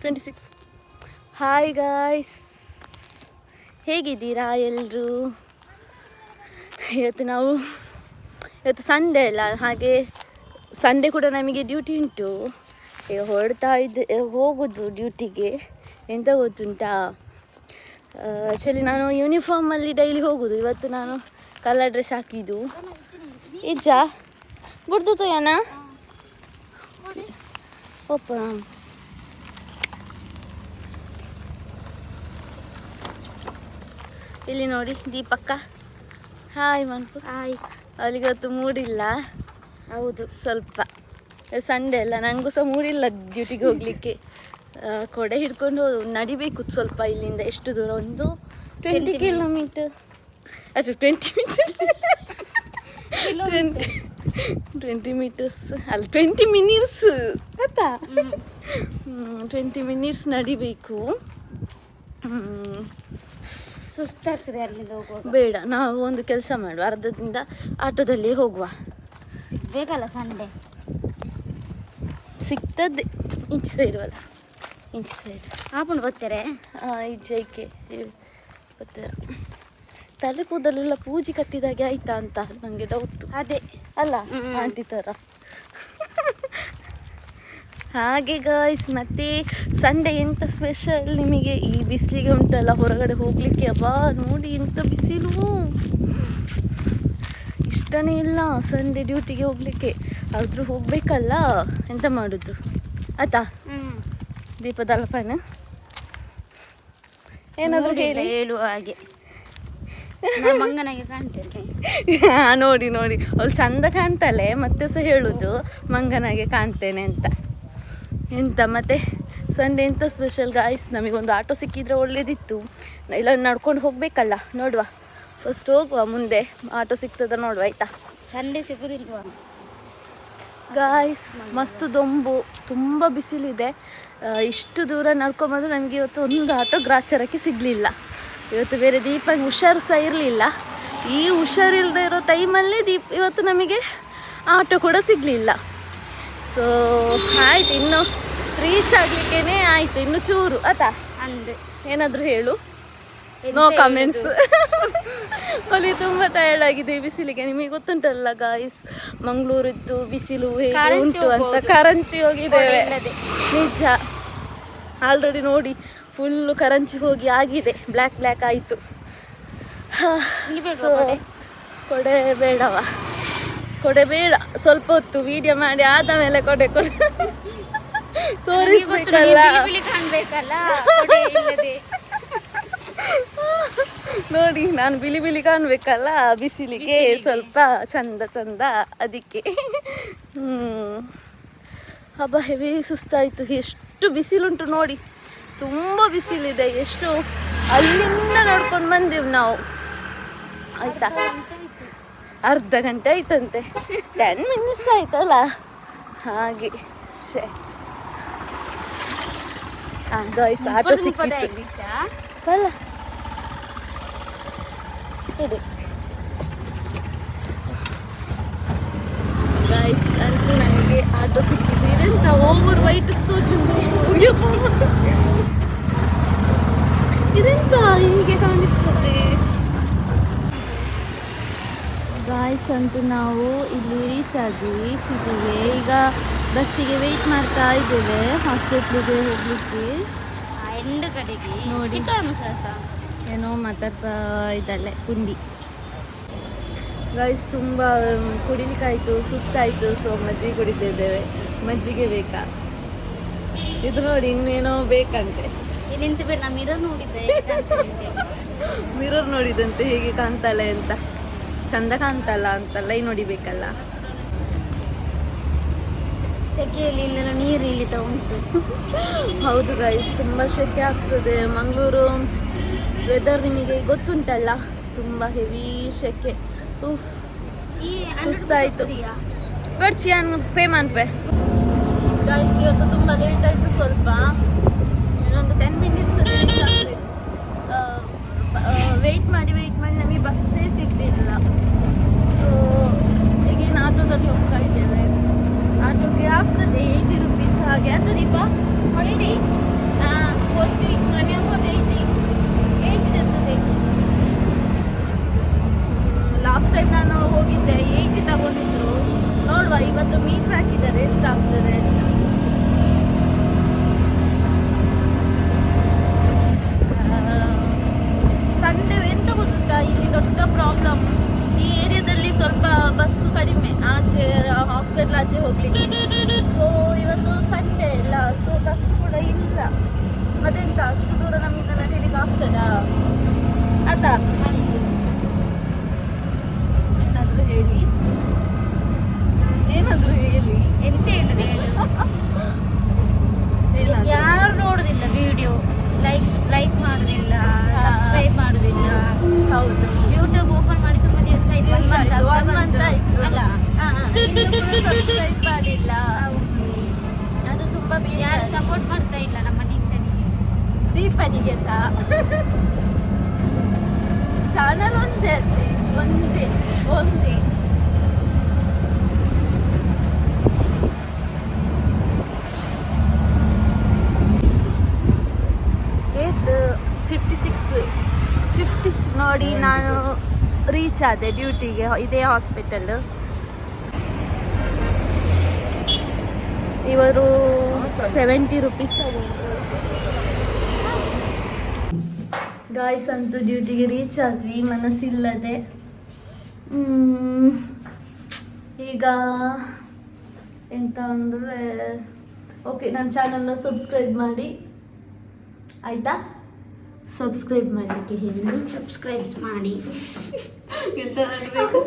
26. Hi guys, ಹೇಗಿದ್ದೀರಾ ಎಲ್ಲರೂ? ಇವತ್ತು ಸಂಡೇ ಅಲ್ಲ, ಹಾಗೆ ಸಂಡೇ ಕೂಡ ನಮಗೆ ಡ್ಯೂಟಿ ಉಂಟು. ಈಗ ಹೋಗೋದು ಡ್ಯೂಟಿಗೆ. ಎಂತ ಗೊತ್ತುಂಟಾ, ಆ್ಯಕ್ಚುಲಿ ನಾನು ಯೂನಿಫಾರ್ಮಲ್ಲಿ ಡೈಲಿ ಹೋಗೋದು. ಇವತ್ತು ನಾನು ಕಲರ್ ಡ್ರೆಸ್ ಹಾಕಿದ್ದು. ಇಜ್ಜಾ ಬಿಡ್ದು ತೋಯನ ಓಪ. ಇಲ್ಲಿ ನೋಡಿ ದೀಪಕ್ಕ. ಹಾಯ್ ಮನ್ಪು. ಹಾಯ್. ಅವಳಿಗೆ ಇವತ್ತು ಮೂಡಿಲ್ಲ. ಹೌದು, ಸ್ವಲ್ಪ ಸಂಡೇ ಅಲ್ಲ, ನನಗೂ ಸಹ ಮೂಡಿಲ್ಲ ಡ್ಯೂಟಿಗೆ ಹೋಗಲಿಕ್ಕೆ. ಕೊಡೆ ಹಿಡ್ಕೊಂಡು ನಡಿಬೇಕು ಸ್ವಲ್ಪ ಇಲ್ಲಿಂದ. ಎಷ್ಟು ದೂರ? ಒಂದು 20 ಕಿಲೋಮೀಟರ್. ಅದು 20 ಮೀಟರ್ಸ್ ಅಲ್ಲ, 20 ಮಿನಿಟ್ಸ್ ಆಯ್ತಾ? 20 ಮಿನಿಟ್ಸ್ ನಡಿಬೇಕು. ಸುಸ್ತಾಗ್ತದೆ ಅಲ್ಲಿಂದ ಹೋಗುವಾಗ. ಬೇಡ, ನಾವು ಒಂದು ಕೆಲಸ ಮಾಡುವ, ಅರ್ಧದಿಂದ ಆಟೋದಲ್ಲಿ ಹೋಗುವ. ಸಿಗ್ಬೇಕಲ್ಲ ಸಂಡೇ. ಸಿಗ್ತದೆ, ಇಂಚು ಸೈಡ್ವಲ್ಲ, ಇಂಚು ಸೈಡ್ ಹಾಕೊಂಡು ಬರ್ತಾರೆ. ಈಚೆಗೆ ಬರ್ತಾರೆ. ತಲೆ ಕೂದಲೆಲ್ಲ ಪೂಜೆ ಕಟ್ಟಿದಾಗೆ ಆಯ್ತಾ ಅಂತ ನನಗೆ ಡೌಟು. ಅದೇ ಅಲ್ಲ ಆಂಟಿ ಥರ. ಹಾಗೆ ಗಾಯ್ಸ್, ಮತ್ತೆ ಸಂಡೇ ಎಂಥ ಸ್ಪೆಷಲ್ ನಿಮಗೆ? ಈ ಬಿಸಿಲಿಗೆ ಉಂಟಲ್ಲ ಹೊರಗಡೆ ಹೋಗಲಿಕ್ಕೆ, ಅಬ್ಬಾ ನೋಡಿ ಎಂಥ ಬಿಸಿಲು. ಇಷ್ಟನೇ ಇಲ್ಲ ಸಂಡೇ ಡ್ಯೂಟಿಗೆ ಹೋಗಲಿಕ್ಕೆ. ಆದರೂ ಹೋಗಬೇಕಲ್ಲ, ಎಂತ ಮಾಡೋದು ಆಯ್ತಾ? ದೀಪದ ಅಲ್ಪನ ಏನಾದರೂ ಹೇಳುವ ಹಾಗೆ ಮಂಗನಾಗೆ ಕಾಣ್ತೇನೆ. ನೋಡಿ ಅವಳು ಚಂದ ಕಾಣ್ತಾಳೆ, ಮತ್ತೆ ಸಹ ಹೇಳುದು ಮಂಗನಾಗೆ ಕಾಣ್ತೇನೆ ಅಂತ. ಎಂತ ಮತ್ತೆ ಸಂಡೇ ಎಂತ ಸ್ಪೆಷಲ್ ಗಾಯ್ಸ್? ನಮಗೊಂದು ಆಟೋ ಸಿಕ್ಕಿದ್ರೆ ಒಳ್ಳೇದಿತ್ತು. ಇಲ್ಲ ನಡ್ಕೊಂಡು ಹೋಗಬೇಕಲ್ಲ, ನೋಡುವ. ಫಸ್ಟ್ ಹೋಗುವ, ಮುಂದೆ ಆಟೋ ಸಿಗ್ತದ ನೋಡುವ ಆಯ್ತಾ? ಸಂಡೇ ಸಿಗೋದಿಲ್ವಾ ಗಾಯ್ಸ್? ಮಸ್ತ್ ದೊಂಬು, ತುಂಬ ಬಿಸಿಲಿದೆ. ಇಷ್ಟು ದೂರ ನಡ್ಕೊಂಬಂದು ನಮಗೆ ಇವತ್ತು ಒಂದು ಆಟೋ ಗ್ರಾಚಾರಕ್ಕೆ ಸಿಗಲಿಲ್ಲ. ಇವತ್ತು ಬೇರೆ ದೀಪಂಗೆ ಹುಷಾರು ಸಹ ಇರಲಿಲ್ಲ. ಈ ಹುಷಾರಿಲ್ಲದೆ ಇರೋ ಟೈಮಲ್ಲಿ ಇವತ್ತು ನಮಗೆ ಆಟೋ ಕೂಡ ಸಿಗಲಿಲ್ಲ. ಸೊ ಆಯ್ತು, ಇನ್ನು ರೀಚ್ ಆಗಲಿಕ್ಕೇ ಆಯಿತು, ಇನ್ನು ಚೂರು ಆಯ್ತಾ? ಅಂದೆ ಏನಾದರೂ ಹೇಳು. No comments. ಅಲ್ಲಿ ತುಂಬ ಟಯರ್ಡ್ ಆಗಿದೆ ಬಿಸಿಲಿಗೆ. ನಿಮಗೆ ಗೊತ್ತುಂಟಲ್ಲ ಗಾಯ್ಸ್, ಮಂಗಳೂರಿದ್ದು ಬಿಸಿಲು ಹೇಗೆ ಉಂಟು ಅಂತ. ಕರಂಚಿ ಹೋಗಿದ್ದೇವೆ ನಿಜ. ಆಲ್ರೆಡಿ ನೋಡಿ ಫುಲ್ಲು ಕರಂಚಿ ಹೋಗಿ ಆಗಿದೆ, ಬ್ಲ್ಯಾಕ್ ಆಯಿತು. ಕೊಡೆ ಬೇಡವ? ಕೊಡೆ ಬೇಡ, ಸ್ವಲ್ಪ ಹೊತ್ತು ವಿಡಿಯೋ ಮಾಡಿ ಆದ ಮೇಲೆ ಕೊಡೆ ತೋರಿಸ್ಬೇಕಲ್ಲ. ನೋಡಿ, ನಾನು ಬಿಲಿ ಕಾಣ್ಬೇಕಲ್ಲ ಬಿಸಿಲಿಗೆ, ಸ್ವಲ್ಪ ಚಂದ ಅದಕ್ಕೆ. ಹಬ್ಬ ಹೆವಿ ಸುಸ್ತಾಯಿತು. ಎಷ್ಟು ಬಿಸಿಲುಂಟು ನೋಡಿ, ತುಂಬ ಬಿಸಿಲಿದೆ. ಎಷ್ಟು ಅಲ್ಲಿಂದ ನೋಡ್ಕೊಂಡು ಬಂದೆವು ನಾವು ಆಯ್ತಾ? ಅರ್ಧ ಗಂಟೆ ಆಯ್ತಂತೆ, 10 ಮಿನಿಟ್ಸ್ ಆಯ್ತಲ್ಲ ಹಾಗೆ. ಗಾಯ್ಸ್, ಆಟೋ ಸಿಕ್ಕಿತ್ತು ಅಲ್ಲ? ಇದೆ ಗಾಯ್ಸ್, ಅಂತೂ ನಮಗೆ ಆಟೋ ಸಿಕ್ಕಿದ್ದು. ಇದೆಂತ ಓವರ್ ವೈಟ್ ತೋಚುಂಟು, ಇದೆಂತ ಹೀಗೆ ಕಾಣಿಸ್ತದೆ ಗಾಯ್ಸ್? ಅಂತೂ ನಾವು ಇಲ್ಲಿ ರೀಚ್ ಆಗಿ ಸಿಟಿಗೆ. ಈಗ ಬಸ್ಸಿಗೆ ವೆಯ್ಟ್ ಮಾಡ್ತಾ ಇದ್ದೇವೆ ಹಾಸ್ಪಿಟ್ಲಿಗೆ ಹೋಗ್ಲಿಕ್ಕೆ. ಎಂಡ್ ಕಡೆಗೆ ನೋಡಿ ಏನೋ ಮಾತಾಡ್ತಾ ಇದ್ದಾಳೆ ಪುಂಡಿ. ಗಾಯ್ಸ್, ತುಂಬ ಕುಡಿಲಿಕ್ಕಾಯ್ತು, ಸುಸ್ತಾಯಿತು. ಸೊ ಮಜ್ಜಿಗೆ ಕುಡಿತಿದ್ದೇವೆ. ಮಜ್ಜಿಗೆ ಬೇಕಾ? ಇದು ನೋಡಿ, ಇನ್ನೇನೋ ಬೇಕಂತೆ. ನಿಂತು ಬೇಡ, ಮಿರರ್ ನೋಡಿದ್ದೆ. ಮಿರರ್ ನೋಡಿದಂತೆ ಹೇಗೆ ಕಾಣ್ತಾಳೆ ಅಂತ, ಚಂದ ಕಾಣ್ತಲ್ಲ ಅಂತ ಲೈ ನೋಡಿಬೇಕಲ್ಲ. ಸೆಕೆಯಲ್ಲಿ ಇಲ್ಲೆಲ್ಲ ನೀರು ಇಳಿತಾ ಉಂಟು. ಹೌದು ಗಾಯ್ಸ್, ತುಂಬ ಸೆಕೆ ಆಗ್ತದೆ. ಮಂಗಳೂರು ವೆದರ್ ನಿಮಗೆ ಗೊತ್ತುಂಟಲ್ಲ, ತುಂಬ ಹೆವಿ ಸೆಕೆ. ಸುಸ್ತಾಯಿತು. ಬರ್ಚಿಯಾನ್ ಪೇ ಮಾಡ್ಪೆ ಗಾಯ್ಸ್. ಇವತ್ತು ತುಂಬ ಲೇಟ್ ಆಯಿತು ಸ್ವಲ್ಪ. ಇನ್ನೊಂದು 10 ಮಿನಿಟ್ಸ್ ವೆಯ್ಟ್ ಮಾಡಿ ನಮಗೆ ಬಸ್ಸೇ ಸಿಗಲಿಲ್ಲ. ಸೊ ಈಗೇನು ಆಟೋದಲ್ಲಿ ಹೋಗ್ತಾ ಇದ್ದೇವೆ. ಆಟೋಗೆ ಆಗ್ತದೆ 80 ರೂಪೀಸ್ ಹಾಗೆ. ಅದು ದೀಪ ಹೊಳಿ ಅದೆಂತ ಅಷ್ಟು ದೂರ ನಮ್ಮಿಂದ ನಡೀಲಿಕ್ಕೆ ಆಗ್ತದಾ ಆತಾ? ಏನಾದರೂ ಹೇಳಿ, ಏನಾದರೂ ಹೇಳಿ. ಎಂತ ಹೇಳುದು ಹೇಳು. ಯಾರು ನೋಡುದಿಲ್ಲ ವಿಡಿಯೋ, ಲೈಕ್ ಮಾಡುದಿಲ್ಲ, ಸಬ್ಸ್ಕ್ರೈಬ್ ಮಾಡುದಿಲ್ಲ. ಹೌದು, ಯೂಟ್ಯೂಬ್ ಓಪನ್ ಮಾಡಿ ತುಂಬಾ ದಿವಸ ಆಯ್ತು, 1 month ಆಯ್ತು ಅಲ್ಲ. ಸಬ್ಸ್ಕ್ರೈಬ್ ಮಾಡಿಲ್ಲ. ಅದು ತುಂಬಾ ಯಾರು ಬೇಜಾರು. ಸಪೋರ್ಟ್ ಮಾಡ್ತಾ ಇಲ್ಲ ನಮ್ಮ ದೀಕ್ಷನಿಗೆ. ದೀಪನಿಗೆ ಸಹ ಚಾನಲ್ ಒಂದೇ ಏತ್ 56 ನೋಡಿ ನಾನು ರೀಚ್ ಆದೆ ಡ್ಯೂಟಿಗೆ. ಇದೇ ಹಾಸ್ಪಿಟಲ್. ಇವರು 70 ರೂಪೀಸ್ ತಗೊಂಡ್ರು. ಗಾಯ್ಸ್ ಅಂತೂ ಡ್ಯೂಟಿಗೆ ರೀಚ್ ಆದ್ವಿ ಮನಸ್ಸಿಲ್ಲದೆ. ಈಗ ಎಂತ ಅಂದರೆ ಓಕೆ, ನನ್ನ ಚಾನಲ್ನ ಸಬ್ಸ್ಕ್ರೈಬ್ ಮಾಡಿ ಆಯಿತಾ? ಸಬ್ಸ್ಕ್ರೈಬ್ ಮಾಡಲಿಕ್ಕೆ ಹೇಳಿ. ಸಬ್ಸ್ಕ್ರೈಬ್ ಮಾಡಿ. ಎಂತ ಮಾಡಬೇಕು?